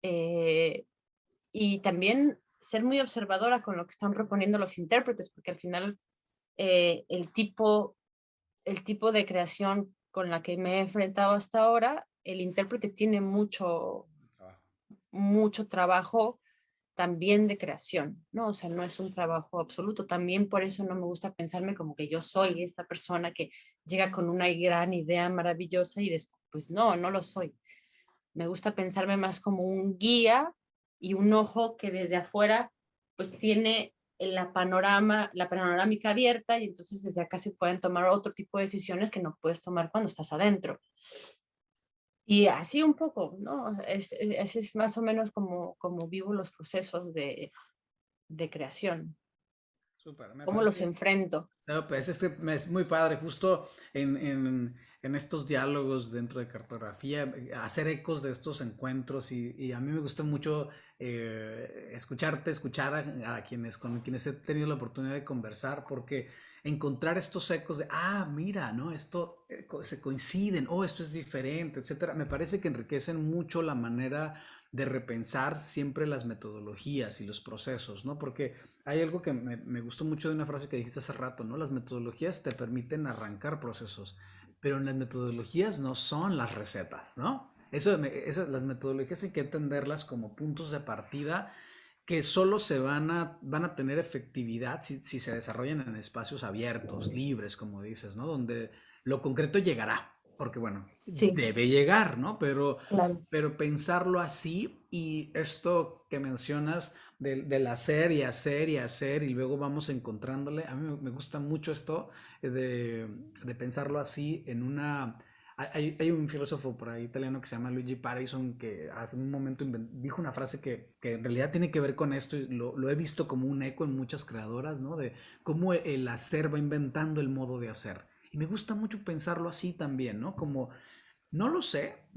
eh, y también ser muy observadora con lo que están proponiendo los intérpretes, porque al final eh, el tipo, el tipo de creación con la que me he enfrentado hasta ahora, el intérprete tiene mucho trabajo también de creación, ¿no? O sea, no es un trabajo absoluto. También por eso no me gusta pensarme como que yo soy esta persona que llega con una gran idea maravillosa y después, pues no lo soy. Me gusta pensarme más como un guía y un ojo que desde afuera pues tiene la panorámica abierta, y entonces desde acá se pueden tomar otro tipo de decisiones que no puedes tomar cuando estás adentro. Y así un poco, ¿no? Es más o menos como vivo los procesos de creación, Súper, me cómo los parece. enfrento. No, pues es muy padre, justo en estos diálogos dentro de cartografía, hacer ecos de estos encuentros y a mí me gusta mucho escucharte, escuchar a quienes con quienes he tenido la oportunidad de conversar, porque encontrar estos ecos de, ah, mira, ¿no? Esto se coinciden, oh, esto es diferente, etcétera, me parece que enriquecen mucho la manera de repensar siempre las metodologías y los procesos, ¿no? Porque hay algo que me gustó mucho de una frase que dijiste hace rato, ¿no? Las metodologías te permiten arrancar procesos, pero las metodologías no son las recetas, ¿no? Las metodologías hay que entenderlas como puntos de partida que solo van a tener efectividad si se desarrollan en espacios abiertos, libres, como dices, ¿no? Donde lo concreto llegará, porque bueno, Sí, debe llegar, ¿no? claro. Pero pensarlo así y esto que mencionas del hacer y hacer y hacer y luego vamos encontrándole, a mí me gusta mucho esto de pensarlo así en una hay un filósofo por ahí italiano que se llama Luigi Parison que hace un momento dijo una frase que en realidad tiene que ver con esto y lo he visto como un eco en muchas creadoras, ¿no? De cómo el hacer va inventando el modo de hacer. Y me gusta mucho pensarlo así también, ¿no? Como, no lo sé,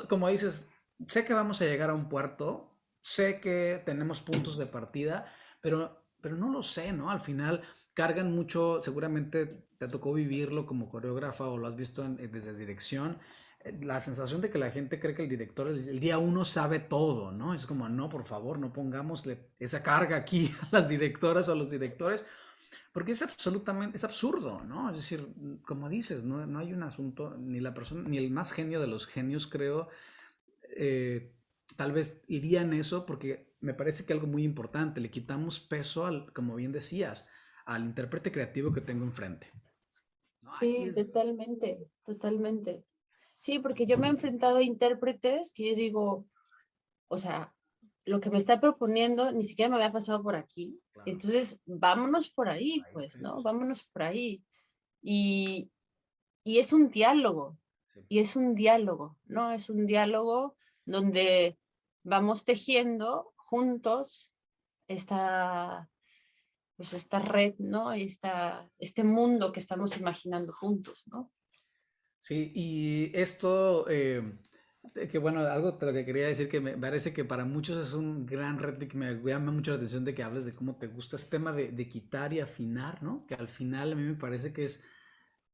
como dices, sé que vamos a llegar a un puerto, sé que tenemos puntos de partida, pero no lo sé, ¿no? Al final cargan mucho, seguramente te tocó vivirlo como coreógrafa o lo has visto desde dirección, la sensación de que la gente cree que el director el día uno sabe todo, ¿no? Es como, no, por favor, no pongámosle esa carga aquí a las directoras o a los directores, porque es absolutamente, es absurdo, ¿no? Es decir, como dices, no hay un asunto, ni la persona, ni el más genio de los genios, creo, eh, tal vez iría en eso, porque me parece que algo muy importante, le quitamos peso al, como bien decías, al intérprete creativo que tengo enfrente. No, aquí Sí, es... totalmente, totalmente. Sí, porque yo me he enfrentado a intérpretes que yo digo, o sea, lo que me está proponiendo ni siquiera me había pasado por aquí. Claro, Entonces, vámonos por por ahí, ahí, pues, sí, ¿no? sí, Vámonos por ahí. Y, y es un diálogo, sí. y es un diálogo, ¿no? Es un diálogo donde vamos tejiendo juntos esta, pues esta red, ¿no? Este mundo que estamos imaginando juntos, ¿no? Sí, y esto, que bueno, algo de lo que quería decir que me parece que para muchos es un gran reto y que me llama mucho la atención de que hables de cómo te gusta este tema de quitar y afinar, ¿no? Que al final a mí me parece que es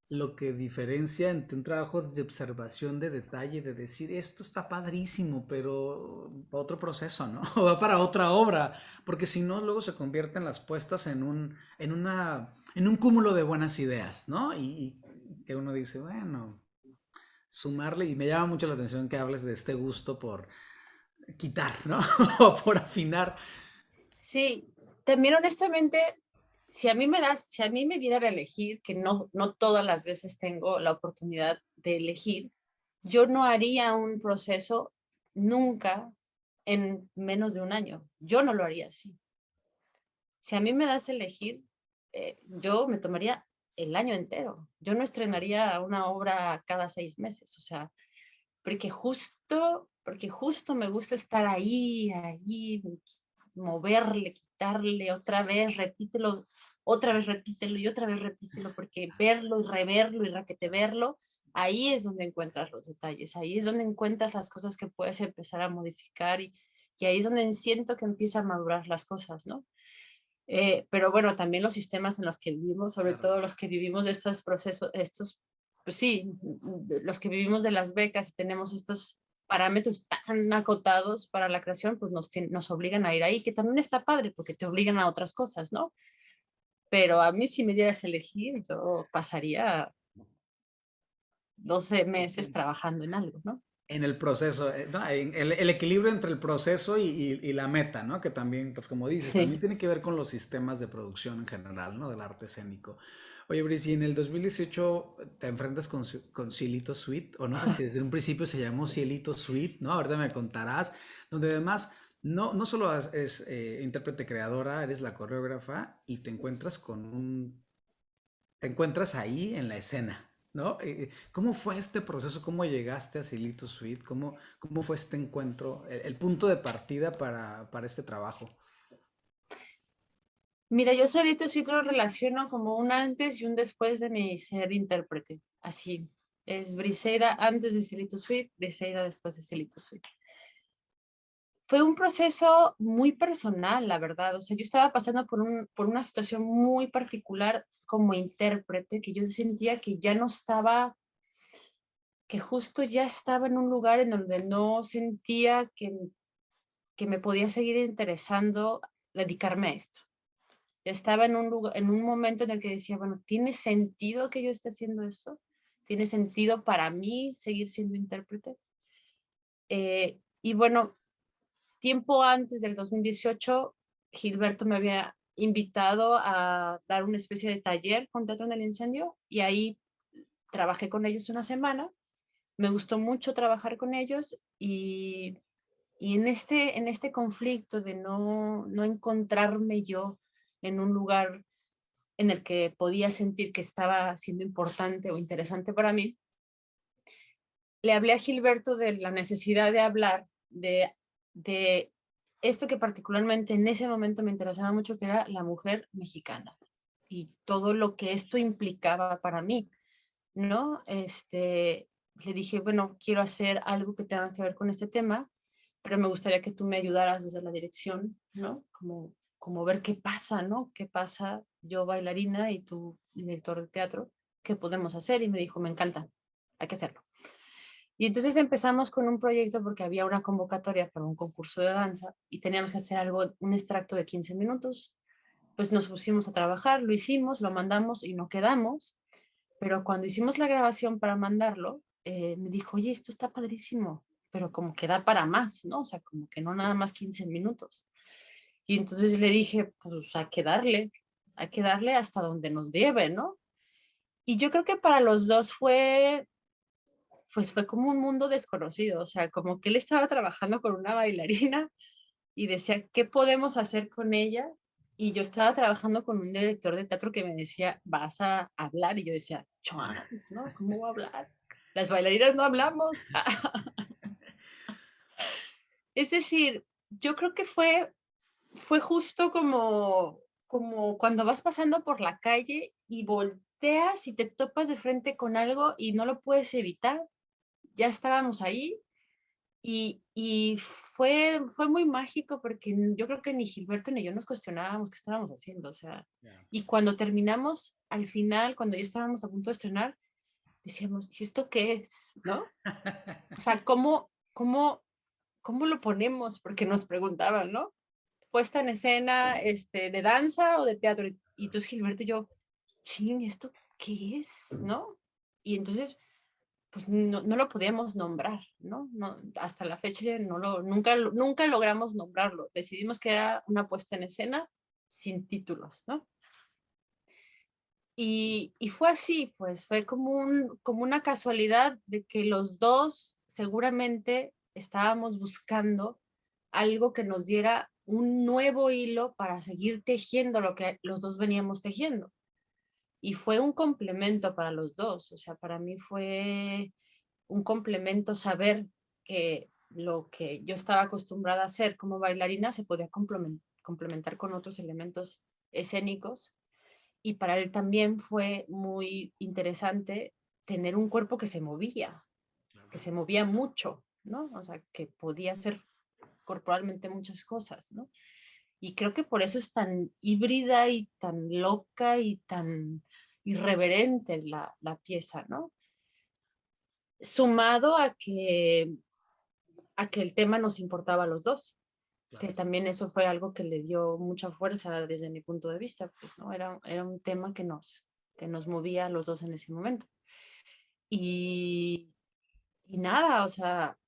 lo que diferencia entre un trabajo de observación, de detalle, de decir esto está padrísimo, pero para otro proceso, ¿no? O va para otra obra, porque si no, luego se convierten las puestas en un cúmulo de buenas ideas, ¿no? Y que uno dice, bueno, sumarle, y me llama mucho la atención que hables de este gusto por quitar, ¿no? O por afinar. Sí, también honestamente, si a mí me dieran a elegir, que no todas las veces tengo la oportunidad de elegir, yo no haría un proceso nunca en menos de un año. Yo no lo haría así. Si a mí me das a elegir, yo me tomaría el año entero. Yo no estrenaría una obra cada 6 meses, o sea, porque justo me gusta estar ahí, moverle, quitarle, otra vez repítelo y otra vez repítelo, porque verlo y reverlo y verlo, ahí es donde encuentras los detalles, ahí es donde encuentras las cosas que puedes empezar a modificar y ahí es donde siento que empieza a madurar las cosas, ¿no? Pero bueno, también los sistemas en los que vivimos, sobre Claro. todo los que vivimos de estos procesos, pues sí, los que vivimos de las becas y tenemos estos parámetros tan acotados para la creación, pues nos obligan a ir ahí, que también está padre porque te obligan a otras cosas, ¿no? Pero a mí si me dieras a elegir, yo pasaría 12 meses trabajando en algo, ¿no? En el proceso, ¿no? En el equilibrio entre el proceso y la meta, ¿no? Que también, pues como dices, también Sí. tiene que ver con los sistemas de producción en general, ¿no? Del arte escénico. Oye, Brice, en el 2018 te enfrentas con Cielito Suite, o no sé si desde un principio se llamó Cielito Suite, ¿no? Ahorita me contarás, donde además no solo es intérprete creadora, eres la coreógrafa y te encuentras ahí en la escena, ¿no? ¿Cómo fue este proceso? ¿Cómo llegaste a Silito Suite? ¿Cómo fue este encuentro? El punto de partida para este trabajo. Mira, yo solito sí lo relaciono como un antes y un después de mi ser intérprete. Así. Es Briseida antes de Celito Suite, Briseida después de Celito Suite. Fue un proceso muy personal, la verdad. O sea, yo estaba pasando por una situación muy particular como intérprete, que yo sentía que ya no estaba, que justo ya estaba en un lugar en donde no sentía que me podía seguir interesando dedicarme a esto. Ya estaba en un lugar, en un momento en el que decía, bueno, ¿tiene sentido que yo esté haciendo esto? ¿Tiene sentido para mí seguir siendo intérprete? Y bueno, tiempo antes del 2018 Gilberto me había invitado a dar una especie de taller con Teatro en el Incendio y ahí trabajé con ellos una semana. Me gustó mucho trabajar con ellos y en este conflicto de no encontrarme yo en un lugar en el que podía sentir que estaba siendo importante o interesante para mí, le hablé a Gilberto de la necesidad de hablar de esto que particularmente en ese momento me interesaba mucho, que era la mujer mexicana y todo lo que esto implicaba para mí, ¿no? Le dije, bueno, quiero hacer algo que tenga que ver con este tema, pero me gustaría que tú me ayudaras desde la dirección, ¿no? Como ver qué pasa, ¿no? ¿Qué pasa yo bailarina y tú director de teatro? ¿Qué podemos hacer? Y me dijo, me encanta, hay que hacerlo. Y entonces empezamos con un proyecto porque había una convocatoria para un concurso de danza y teníamos que hacer algo, un extracto de 15 minutos. Pues nos pusimos a trabajar, lo hicimos, lo mandamos y no quedamos. Pero cuando hicimos la grabación para mandarlo, me dijo, oye, esto está padrísimo, pero como que da para más, ¿no? O sea, como que no nada más 15 minutos. Y entonces le dije, pues hay que darle hasta donde nos lleve, ¿no? Y yo creo que para los dos pues fue como un mundo desconocido, o sea, como que él estaba trabajando con una bailarina y decía, ¿qué podemos hacer con ella? Y yo estaba trabajando con un director de teatro que me decía, vas a hablar. Y yo decía, chance, ¿no? ¿Cómo voy a hablar? Las bailarinas no hablamos. Es decir, yo creo que fue justo como cuando vas pasando por la calle y volteas y te topas de frente con algo y no lo puedes evitar. Ya estábamos ahí. Y fue muy mágico porque yo creo que ni Gilberto ni yo nos cuestionábamos qué estábamos haciendo, o sea, Yeah. y cuando terminamos, al final, cuando ya estábamos a punto de estrenar, decíamos, ¿y esto qué es? ¿No? O sea, ¿cómo lo ponemos? Porque nos preguntaban, ¿no? Puesta en escena, de danza o de teatro. Y entonces Gilberto y yo, ching, ¿esto qué es? ¿No? Y entonces pues no lo podíamos nombrar, ¿no? Hasta la fecha nunca logramos nombrarlo. Decidimos que era una puesta en escena sin títulos, ¿no? Y fue así, pues fue como una casualidad de que los dos seguramente estábamos buscando algo que nos diera un nuevo hilo para seguir tejiendo lo que los dos veníamos tejiendo. Y fue un complemento para los dos, o sea, para mí fue un complemento saber que lo que yo estaba acostumbrada a hacer como bailarina se podía complementar con otros elementos escénicos. Y para él también fue muy interesante tener un cuerpo que se movía mucho, ¿no? O sea, que podía hacer corporalmente muchas cosas, ¿no? Y creo que por eso es tan híbrida y tan loca y tan irreverente la pieza, ¿no? Sumado a que el tema nos importaba a los dos, que Claro. también eso fue algo que le dio mucha fuerza desde mi punto de vista, pues, ¿no? Era un tema que nos movía a los dos en ese momento. Y, y nada, o sea,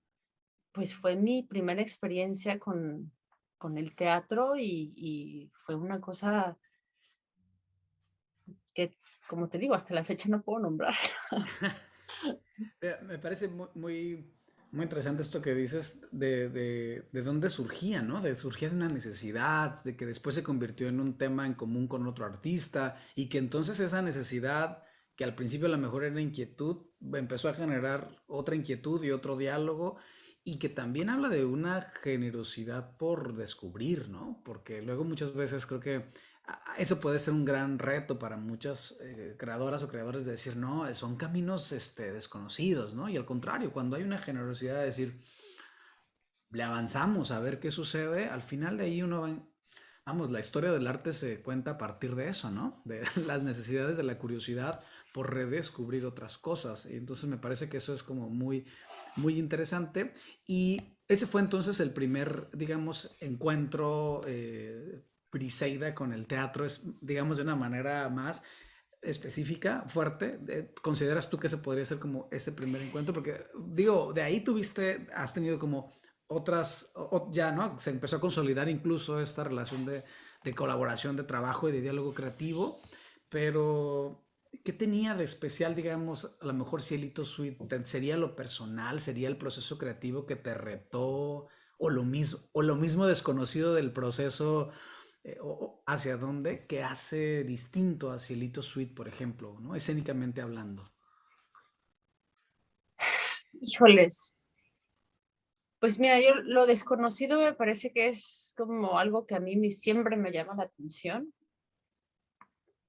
pues fue mi primera experiencia con el teatro y fue una cosa que, como te digo, hasta la fecha no puedo nombrar. Me parece muy interesante esto que dices de dónde surgía, ¿no? Surgía de una necesidad, de que después se convirtió en un tema en común con otro artista y que entonces esa necesidad, que al principio a lo mejor era inquietud, empezó a generar otra inquietud y otro diálogo y que también habla de una generosidad por descubrir, ¿no? Porque luego muchas veces creo que eso puede ser un gran reto para muchas creadoras o creadores de decir, no, son caminos desconocidos, ¿no? Y al contrario, cuando hay una generosidad de decir, le avanzamos a ver qué sucede, al final de ahí uno va, vamos, la historia del arte se cuenta a partir de eso, ¿no? De las necesidades de la curiosidad por redescubrir otras cosas. Y entonces me parece que eso es como muy interesante. Y ese fue entonces el primer, digamos, encuentro Briseida con el teatro, es, digamos, de una manera más específica, fuerte. ¿Consideras tú que ese podría ser como ese primer encuentro? Porque, digo, de ahí has tenido como ya, ¿no? Se empezó a consolidar incluso esta relación de colaboración, de trabajo y de diálogo creativo, pero ¿qué tenía de especial, digamos, a lo mejor Cielito Suite? ¿Sería lo personal? ¿Sería el proceso creativo que te retó? O lo mismo desconocido del proceso, hacia dónde, que hace distinto a Cielito Suite, por ejemplo, ¿no? Escénicamente hablando. Híjoles, pues mira, yo lo desconocido me parece que es como algo que a mí siempre me llama la atención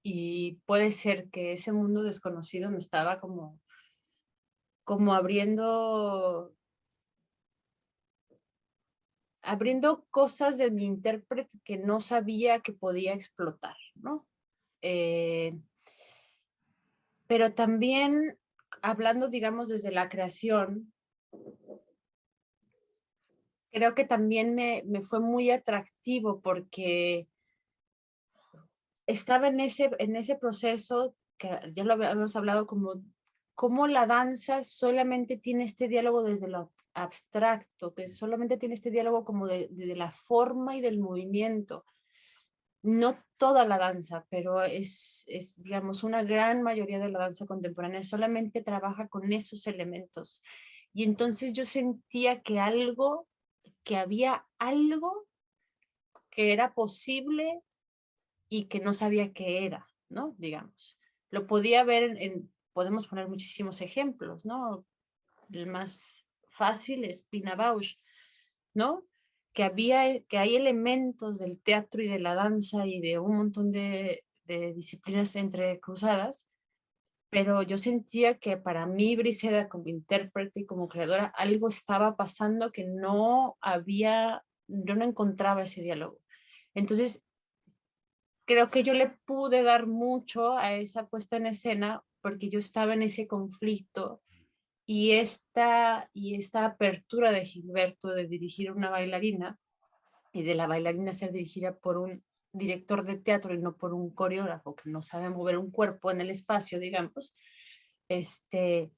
y puede ser que ese mundo desconocido me estaba como abriendo cosas de mi intérprete que no sabía que podía explotar, ¿no? Eh, pero también hablando, digamos, desde la creación, creo que también me fue muy atractivo porque estaba en ese proceso que ya lo habíamos hablado como cómo la danza solamente tiene este diálogo desde lo abstracto, que solamente tiene este diálogo como de la forma y del movimiento. No toda la danza, pero digamos, una gran mayoría de la danza contemporánea solamente trabaja con esos elementos. Y entonces yo sentía que había algo que era posible y que no sabía qué era, ¿no? Digamos. Lo podía ver podemos poner muchísimos ejemplos, ¿no? El más fácil es Pina Bausch, ¿no? Que hay elementos del teatro y de la danza y de un montón de disciplinas entrecruzadas, pero yo sentía que para mí, Briseda, como intérprete y como creadora, algo estaba pasando que yo no encontraba ese diálogo. Entonces, creo que yo le pude dar mucho a esa puesta en escena porque yo estaba en ese conflicto y esta apertura de Gilberto de dirigir una bailarina y de la bailarina ser dirigida por un director de teatro y no por un coreógrafo que no sabe mover un cuerpo en el espacio, digamos, este,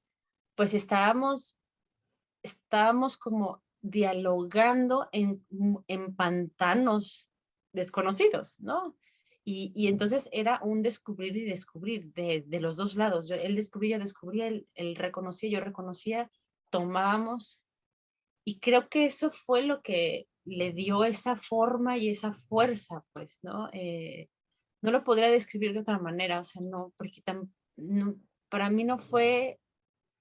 pues estábamos como dialogando en pantanos desconocidos, ¿no? Y entonces era un descubrir y descubrir de los dos lados. Él descubría, yo descubría, él reconocía, yo reconocía, tomábamos. Y creo que eso fue lo que le dio esa forma y esa fuerza, pues, ¿no? No lo podría describir de otra manera, o sea, no, porque no, para mí no fue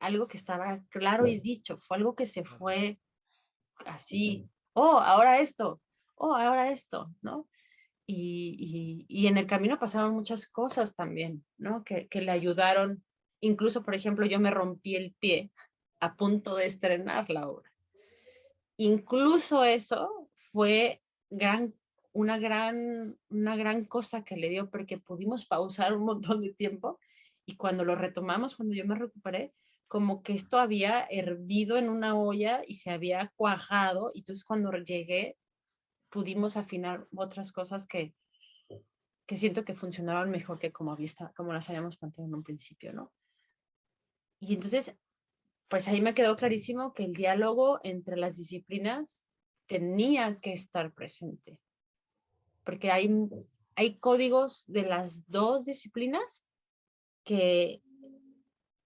algo que estaba claro y dicho, fue algo que se fue así, oh, ahora esto, ¿no? Y en el camino pasaron muchas cosas también, ¿no? Que le ayudaron. Incluso, por ejemplo, yo me rompí el pie a punto de estrenar la obra. Incluso eso fue una gran cosa que le dio porque pudimos pausar un montón de tiempo y cuando lo retomamos, cuando yo me recuperé, como que esto había hervido en una olla y se había cuajado y entonces cuando llegué pudimos afinar otras cosas que siento que funcionaban mejor que como las habíamos planteado en un principio, ¿no? Y entonces, pues ahí me quedó clarísimo que el diálogo entre las disciplinas tenía que estar presente, porque hay códigos de las dos disciplinas que,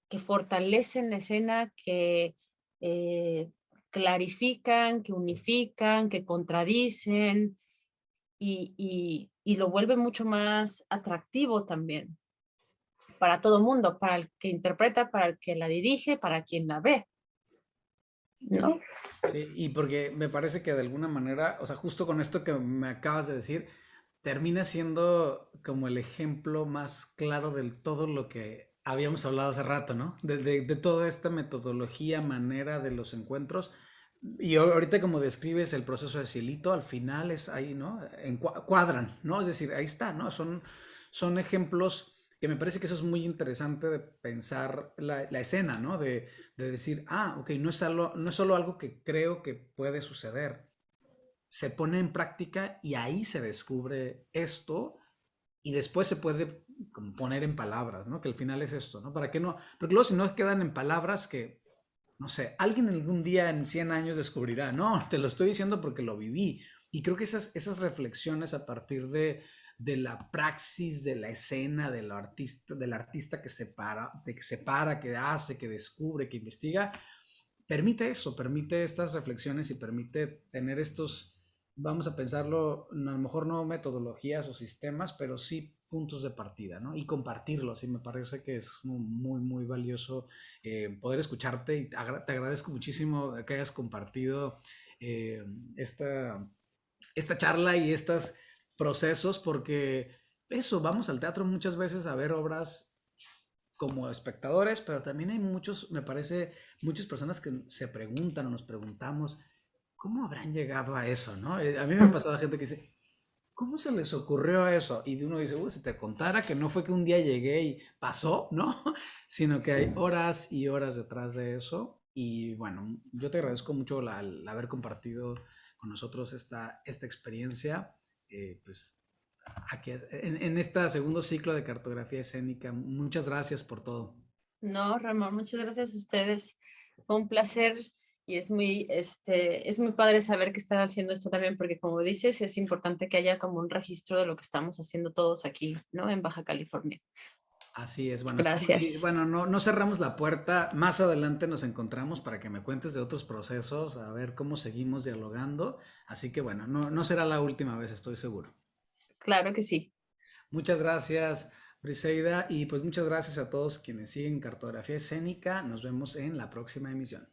que fortalecen la escena, que eh, clarifican, que unifican, que contradicen y lo vuelve mucho más atractivo también para todo mundo, para el que interpreta, para el que la dirige, para quien la ve, ¿no? Sí, y porque me parece que de alguna manera, o sea, justo con esto que me acabas de decir, termina siendo como el ejemplo más claro de todo lo que habíamos hablado hace rato, ¿no? De toda esta metodología, manera de los encuentros. Y ahorita como describes el proceso de Cielito, al final es ahí, ¿no? Cuadran, ¿no? Es decir, ahí está, ¿no? Son ejemplos que me parece que eso es muy interesante de pensar la escena, ¿no? De decir, ok, no es solo algo que creo que puede suceder, se pone en práctica y ahí se descubre esto y después se puede como poner en palabras, ¿no? Que al final es esto, ¿no? ¿Para qué no? Porque luego si no quedan en palabras que no sé, alguien algún día en 100 años descubrirá, no, te lo estoy diciendo porque lo viví. Y creo que esas reflexiones a partir de la praxis, de la escena, del artista que separa, que hace, que descubre, que investiga, permite eso, permite estas reflexiones y permite tener estos, vamos a pensarlo, a lo mejor no metodologías o sistemas, pero sí puntos de partida, ¿no? Y compartirlos, y me parece que es muy, muy valioso poder escucharte y te agradezco muchísimo que hayas compartido eh, esta, esta charla y estos procesos, porque eso, vamos al teatro muchas veces a ver obras como espectadores, pero también hay muchos, me parece, muchas personas que se preguntan o nos preguntamos, ¿cómo habrán llegado a eso, no? A mí me ha pasado gente que dice, ¿cómo se les ocurrió eso? Y uno dice, si te contara que no fue que un día llegué y pasó, ¿no? Sino que hay horas y horas detrás de eso. Y bueno, yo te agradezco mucho el haber compartido con nosotros esta experiencia. Pues aquí, en este segundo ciclo de cartografía escénica. Muchas gracias por todo. No, Ramón, muchas gracias a ustedes. Fue un placer y es muy padre saber que están haciendo esto también, porque como dices, es importante que haya como un registro de lo que estamos haciendo todos aquí, ¿no? En Baja California. Así es, bueno, y bueno, Gracias. no cerramos la puerta, más adelante nos encontramos para que me cuentes de otros procesos, a ver cómo seguimos dialogando, así que bueno, no será la última vez, estoy seguro. Claro que sí. Muchas gracias, Briseida, y pues muchas gracias a todos quienes siguen Cartografía Escénica, nos vemos en la próxima emisión.